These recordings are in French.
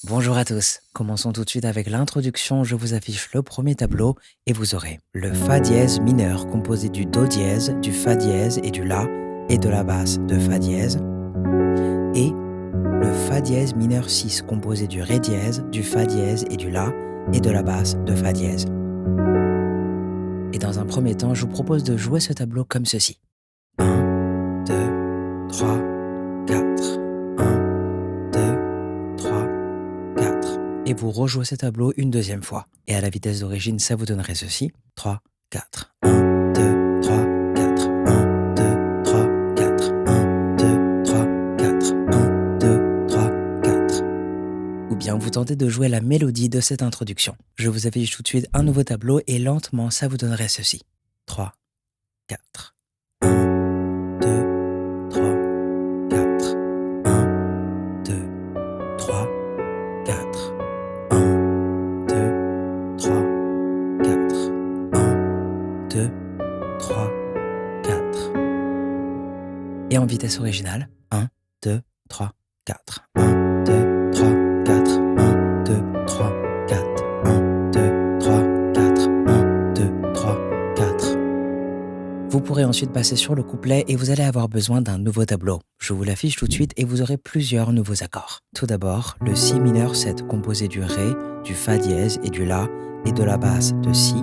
Bonjour à tous, commençons tout de suite avec l'introduction. Je vous affiche le premier tableau et vous aurez le Fa dièse mineur composé du Do dièse, du Fa dièse et du La et de la basse de Fa dièse, et le Fa dièse mineur 6 composé du Ré dièse, du Fa dièse et du La et de la basse de Fa dièse. Et dans un premier temps, je vous propose de jouer ce tableau comme ceci. 1, 2, 3, 4. 1, 2, 3, 4. Et vous rejouez ce tableau une deuxième fois. Et à la vitesse d'origine, ça vous donnerait ceci. 3, 4. 1, 2, 3, 4. 1, 2, 3, 4. 1, 2, 3, 4. 1, 2, 3, 4. Ou bien vous tentez de jouer la mélodie de cette introduction. Je vous affiche tout de suite un nouveau tableau et lentement, ça vous donnerait ceci. 3, 4. 1, 2, 3, 4. 1, 2, 3, 4. 1, 2, 3, 4. 1, 2, 3, 4. Et en vitesse originale, 1, 2, 3, 4. 1, 2, 3, 4. 1, 2, 3, 4. 1, 2, 3, 4. 1, 2, 3, 4. Vous pourrez ensuite passer sur le couplet et vous allez avoir besoin d'un nouveau tableau. Je vous l'affiche tout de suite et vous aurez plusieurs nouveaux accords. Tout d'abord, le Si mineur 7 composé du Ré, du Fa dièse et du La et de la basse de Si.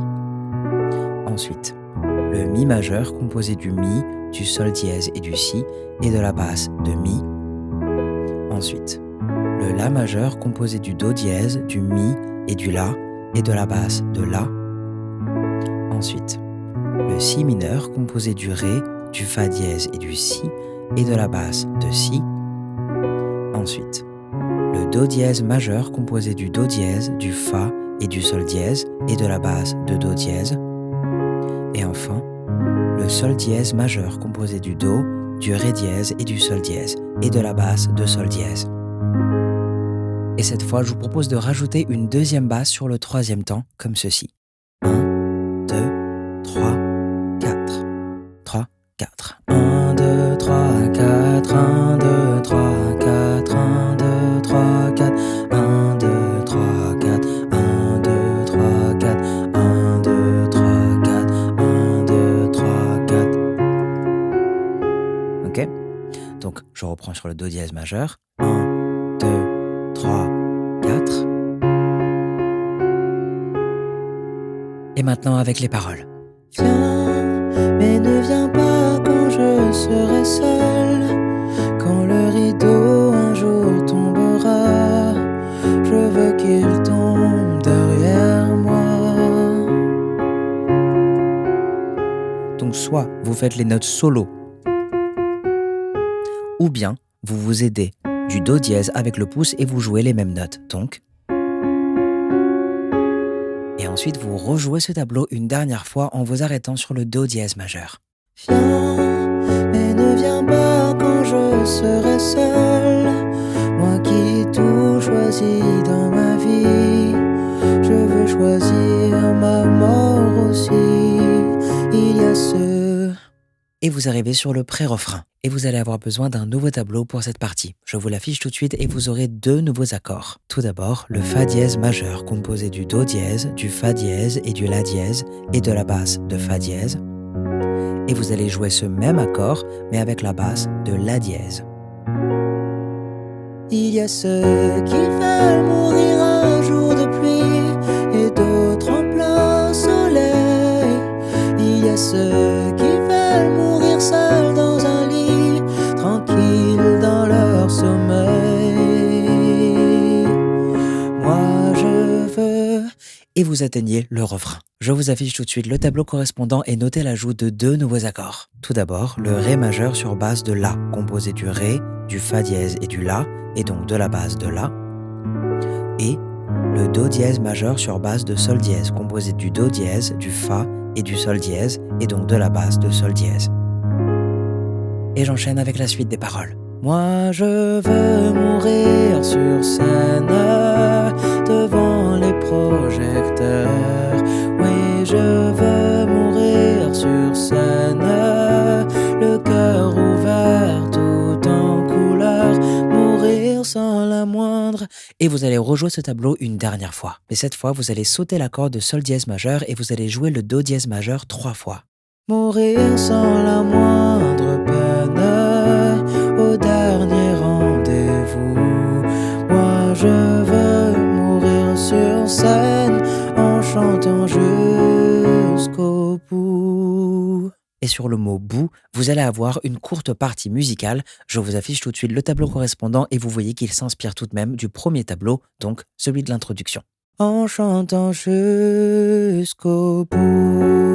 Ensuite, le Mi majeur composé du Mi, du Sol dièse et du Si et de la basse de Mi. Ensuite, le La majeur composé du Do dièse, du Mi et du La et de la basse de La. Ensuite, le Si mineur composé du Ré, du Fa dièse et du Si et de la basse de Si. Ensuite, le Do dièse majeur composé du Do dièse, du Fa et du Sol dièse et de la basse de Do dièse. Et enfin, le Sol dièse majeur composé du Do, du Ré dièse et du Sol dièse et de la basse de Sol dièse. Et cette fois, je vous propose de rajouter une deuxième basse sur le troisième temps, comme ceci. 1, 2, 3, 4. 3, 4. 1, 2, 3, 4. 1, 2, 3, 4. 1, 2, 3, 4. 1, 2, 3, 4. 1, 2, 3, 4. 1, 2, 3, 4. 1, 2, 3, 4. Ok? Donc, je reprends sur le Do dièse majeur. 1, 2, 3, 4. Et maintenant avec les paroles. Viens, mais ne viens pas quand je serai seul. Quand le rideau un jour tombera, je veux qu'il tombe derrière moi. Donc soit vous faites les notes solo, ou bien vous vous aidez du Do dièse avec le pouce et vous jouez les mêmes notes. Donc, et ensuite vous rejouez ce tableau une dernière fois en vous arrêtant sur le Do dièse majeur. Viens, mais ne viens pas quand je serai seul. Moi qui tout choisis dans ma vie, je veux choisir ma mort aussi. Il y a ce... Et vous arrivez sur le pré-refrain. Et vous allez avoir besoin d'un nouveau tableau pour cette partie. Je vous l'affiche tout de suite et vous aurez deux nouveaux accords. Tout d'abord, le Fa dièse majeur composé du Do dièse, du Fa dièse et du La dièse et de la basse de Fa dièse. Et vous allez jouer ce même accord mais avec la basse de La dièse. Il y a ceux qui veulent mourir un jour de pluie et d'autres en plein soleil. Il y a ceux qui veulent mourir seuls dans un lit, tranquilles dans leur sommeil. Moi je veux... Et vous atteignez le refrain. Je vous affiche tout de suite le tableau correspondant et notez l'ajout de deux nouveaux accords. Tout d'abord, le Ré majeur sur base de La, composé du Ré, du Fa dièse et du La, et donc de la base de La. Et le Do dièse majeur sur base de Sol dièse, composé du Do dièse, du Fa et du Sol dièse, et donc de la base de Sol dièse. Et j'enchaîne avec la suite des paroles. Moi je veux mourir sur scène, devant les projecteurs. Oui, je veux mourir sur scène, le cœur ouvert tout en couleur. Mourir sans la moindre Et vous allez rejouer ce tableau une dernière fois. Mais cette fois, vous allez sauter l'accord de sol dièse majeur et vous allez jouer le do dièse majeur 3 fois. Mourir sans la moindre peine au dernier rendez-vous. Moi je veux mourir sur scène en chantant jusqu'au bout. Et sur le mot bout, vous allez avoir une courte partie musicale. Je vous affiche tout de suite le tableau correspondant et vous voyez qu'il s'inspire tout de même du premier tableau, donc celui de l'introduction. En chantant jusqu'au bout.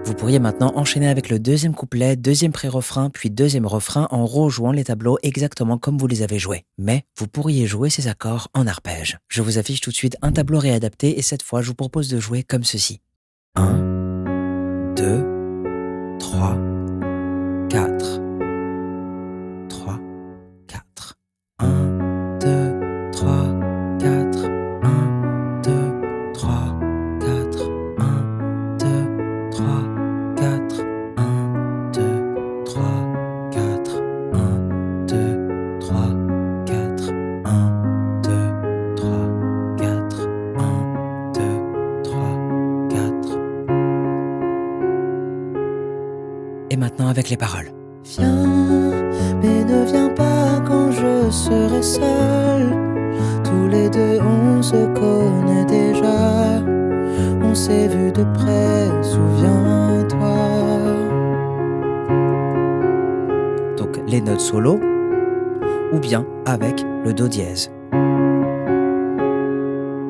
Vous pourriez maintenant enchaîner avec le deuxième couplet, deuxième pré-refrain, puis deuxième refrain en rejouant les tableaux exactement comme vous les avez joués. Mais vous pourriez jouer ces accords en arpège. Je vous affiche tout de suite un tableau réadapté et cette fois je vous propose de jouer comme ceci. 1, 2, 3, 4. 3, 4. 1, 2, 3, 4. 1, 2, 3, 4. 1, 2, 3, 4. 1, 2, 3, 4. 1, 2, 3, 4. 1, 2, 3, 4. 1, 2, 3, 4. Et maintenant avec les paroles. Viens, mais ne viens pas quand je serai seul. Tous les deux on se connaît déjà. On s'est vu de près, souviens-toi. Donc les notes solo ou bien avec le do dièse.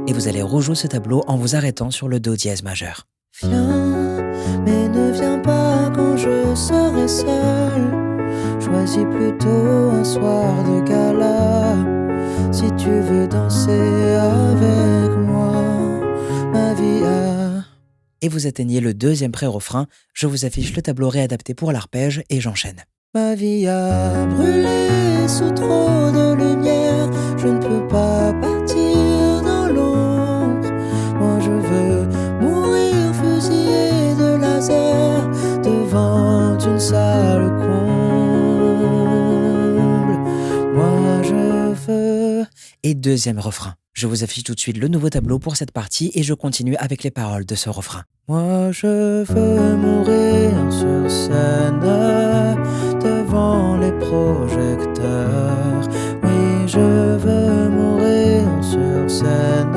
Et vous allez rejouer ce tableau en vous arrêtant sur le do dièse majeur. Viens, mais ne viens pas quand je serai seul. Choisis plutôt un soir de gala. Si tu veux danser avec moi, ma vie a... Et vous atteignez le deuxième pré-refrain. Je vous affiche le tableau réadapté pour l'arpège et j'enchaîne. Ma vie a brûlé sous trop de lumière. Je ne peux pas partir dans l'ombre. Moi je veux mourir fusillé de laser devant une salle comble. Moi je veux... Et deuxième refrain. Je vous affiche tout de suite le nouveau tableau pour cette partie et je continue avec les paroles de ce refrain. Moi je veux mourir sur scène devant les projecteurs. Oui, je veux mourir sur scène,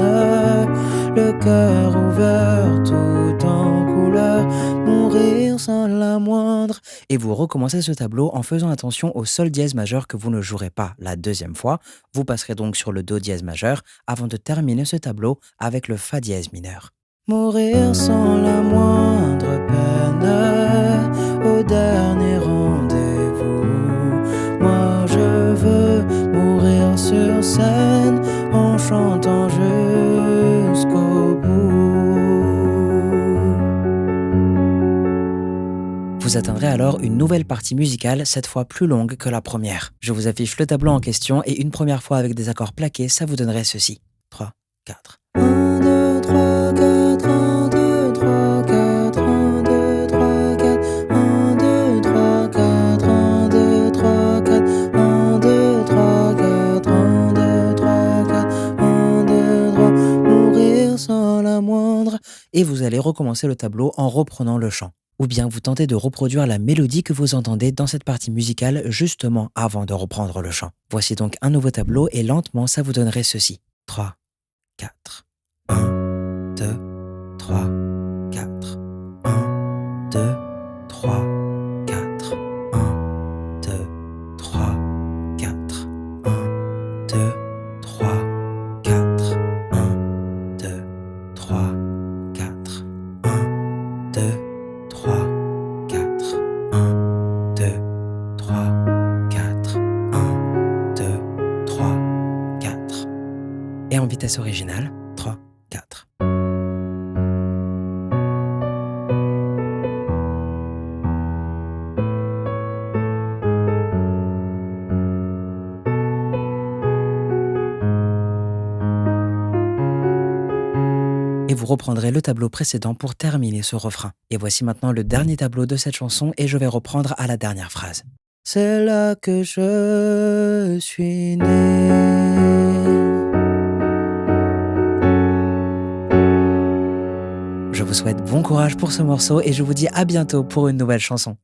le cœur ouvert tout en couleur, mourir sans la moindre. Et vous recommencez ce tableau en faisant attention au sol dièse majeur que vous ne jouerez pas la deuxième fois. Vous passerez donc sur le do dièse majeur avant de terminer ce tableau avec le fa dièse mineur. Mourir sans la moindre peine au dernier rendez-vous. Moi je veux mourir sur scène en chantant jusqu'au bout. Vous atteindrez alors une nouvelle partie musicale, cette fois plus longue que la première. Je vous affiche le tableau en question et une première fois avec des accords plaqués, ça vous donnerait ceci. 3, 4. 1, 2, 3, 4, 1, 2, 3, 4, 1, 2, 3, 4, 1, 2, 3, 4, 1, 2, 3, 4, 1, 2, 3, 4, 1, 2, 3, 4, 1, 2, 3, mourir sans la moindre. Et vous allez recommencer le tableau en reprenant le chant. Ou bien vous tentez de reproduire la mélodie que vous entendez dans cette partie musicale justement avant de reprendre le chant. Voici donc un nouveau tableau et lentement ça vous donnerait ceci. 3, 4. 1, 2, 3, 4. 1, 2, 3, 4. 1, 2, 3, 4. 1, 2, 3, 4. 1, 2, 3, 4. 1, 2, 3, 4. 1, 2, 3, 4. 1, 2, 3, 4. Et en vitesse originale, 3, 4. Et vous reprendrez le tableau précédent pour terminer ce refrain. Et voici maintenant le dernier tableau de cette chanson et je vais reprendre à la dernière phrase. C'est là que je suis né. Je vous souhaite bon courage pour ce morceau et je vous dis à bientôt pour une nouvelle chanson.